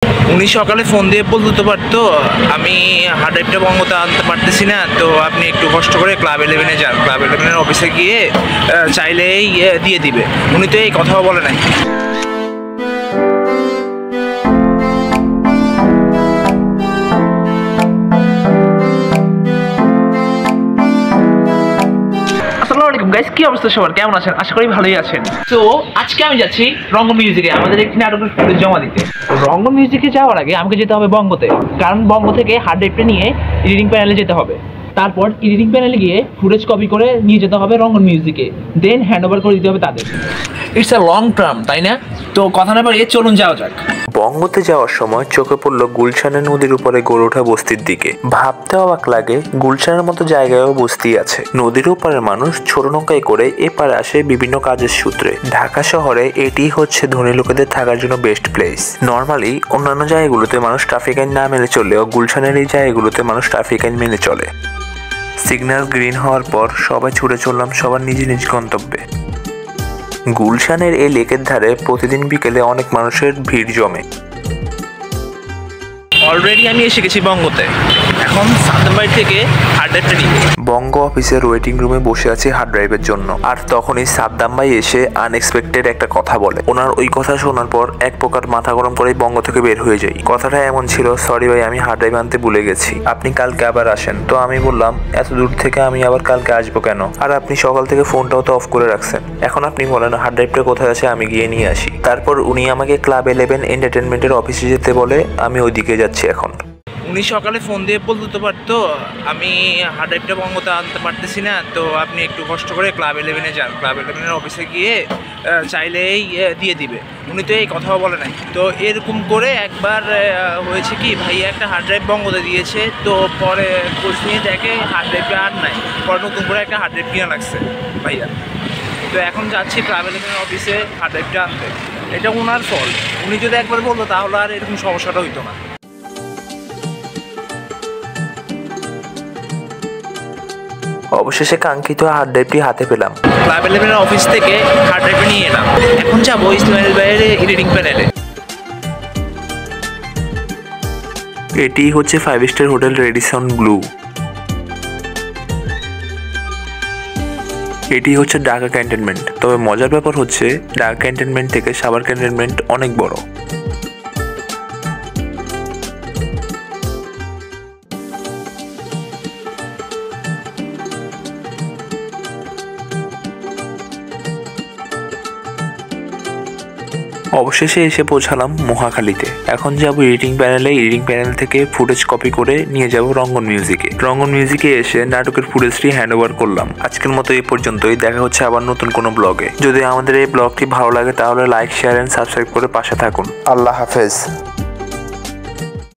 উনি সকালে ফোন দিয়ে বলতে পারতো আমি হার্ড ড্রাইভটা বঙ্গতে আনতে পারতেছি না, তো আপনি একটু কষ্ট করে ক্লাব 11-এ যান, ক্লাব 11-এর অফিসে গিয়ে চাইলেই দিয়ে দিবে। উনি তো এই কথাও বলে নাই। গাইস, কি অবস্থা সবার, কেমন আছেন? আশা করি ভালোই আছেন। তো আজকে আমি যাচ্ছি রঙ্গন মিউজিকে আমাদের একটি নাটকের ফুটেজ জমা দিতে। রঙ্গন মিউজিকে যাওয়ার আগে আমাকে যেতে হবে বঙ্গতে, কারণ বঙ্গ থেকে হার্ড ড্রাইভটা নিয়ে এডিটিং প্যানেলে যেতে হবে। তারপর এডিটিং প্যানেলে গিয়ে ফুটেজ কপি করে নিয়ে যেতে হবে রঙ্গন মিউজিকে, দেন হ্যান্ড ওভার করে দিতে হবে তাদের। ইটস আ লং টার্ম, তাই না? তো কথা না বাড়িয়ে চলুন যাওয়া যাক। বঙ্গতে যাওয়ার সময় চোখে পড়লো গুলশানের নদীর উপরে গড়ে ওঠা বস্তির দিকে। ভাবতে অবাক লাগে, গুলশানের মতো জায়গায়ও বস্তি আছে। নদীর ওপারের মানুষ ছোট নৌকায় করে এপারে আসে বিভিন্ন কাজের সূত্রে। ঢাকা শহরে এটি হচ্ছে ধনী লোকেদের থাকার জন্য বেস্ট প্লেস। নর্মালি অন্যান্য জায়গাগুলোতে মানুষ ট্রাফিক আইন না মেনে চললেও গুলশানের এই জায়গাগুলোতে মানুষ ট্রাফিক আইন মেনে চলে। সিগন্যাল গ্রিন হওয়ার পর সবাই ছুটে চললাম সবার নিজ নিজ গন্তব্যে। গুলশানের এই লেকের ধারে প্রতিদিন বিকেলে অনেক মানুষের ভিড় জমে। অলরেডি আমি এসে গেছি বঙ্গতে, এখন সাদ্দামবাড়ি থেকে হার্ড ড্রাইভটা নিব। বঙ্গ অফিসের ওয়েটিং রুমে বসে আছি হার্ড ড্রাইভের জন্য। আর তখনই সাদ্দাম ভাই এসে আনএক্সপেক্টেড একটা কথা বলে। ওনার ওই কথা শোনার পর এক প্রকার মাথা গরম করে বঙ্গ থেকে বের হয়ে যাই। কথাটা এমন ছিল, সরি ভাই, আমি হার্ড ড্রাইভ আনতে ভুলে গেছি, আপনি কালকে আবার আসেন। তো আমি বললাম, এত দূর থেকে আমি আবার কালকে আসবো কেন? আর আপনি সকাল থেকে ফোনটাও তো অফ করে রাখছেন, এখন আপনি বলেন হার্ড ড্রাইভটা কোথায় আছে, আমি গিয়ে নিয়ে আসি। তারপর উনি আমাকে ক্লাব 11 এন্টারটেনমেন্টের অফিসে যেতে বলে, আমি ওইদিকে যাচ্ছি এখন। উনি সকালে ফোন দিয়ে বলতে পারতো আমি হার্ড ড্রাইভটা বঙ্গতে আনতে পারতেছি না, তো আপনি একটু কষ্ট করে ক্লাব 11-এ যান, ক্লাব 11-এর অফিসে গিয়ে চাইলেই দিয়ে দিবে। উনি তো এই কথাও বলে নাই। তো এরকম করে একবার হয়েছে কি, ভাইয়া একটা হার্ড ড্রাইভ বঙ্গতে দিয়েছে, তো পরে খোঁজ নিয়ে দেখে হার্ড ড্রাইভটা আর নাই, পরে নতুন করে একটা হার্ড ড্রাইভ কিনা লাগছে ভাইয়া। তো এখন যাচ্ছি ক্লাব 11-এর অফিসে হার্ড ড্রাইভটা আনতে। এটা ওনার ফল্ট। উনি যদি একবার বলতো তাহলে আর এরকম সমস্যাটা হইতো না। অবশেষে কাঙ্ক্ষিত হার্ড ড্রাইভটি হাতে পেলাম। ক্লাব 11-এর অফিস থেকে হার্ড ড্রাইভে নিয়ে এলাম। এখন যাবো ইসমাইল ভাইয়ের এডিটিং প্যানেলে। এটি হচ্ছে 5 স্টার হোটেল রেডিসন ব্লু। এটি হচ্ছে ঢাকা ক্যান্টনমেন্ট। তবে মজার ব্যাপার হচ্ছে ঢাকা ক্যান্টনমেন্ট থেকে সাভার ক্যান্টনমেন্ট অনেক বড়। অবশেষে এসে পৌঁছালাম মহাখালীতে। এখন যাব এডিটিং প্যানেলে। এডিটিং প্যানেল থেকে ফুটেজ কপি করে নিয়ে যাব রঙ্গন মিউজিকে। রঙ্গন মিউজিকে এসে নাটকের ফুটেজটি হ্যান্ড ওভার করলাম। আজকের মতো এই পর্যন্তই। দেখা হচ্ছে আবার নতুন কোনো ব্লগে। যদি আমাদের এই ব্লগটি ভালো লাগে তাহলে লাইক, শেয়ার এন্ড সাবস্ক্রাইব করে পাশে থাকুন। আল্লাহ হাফেজ।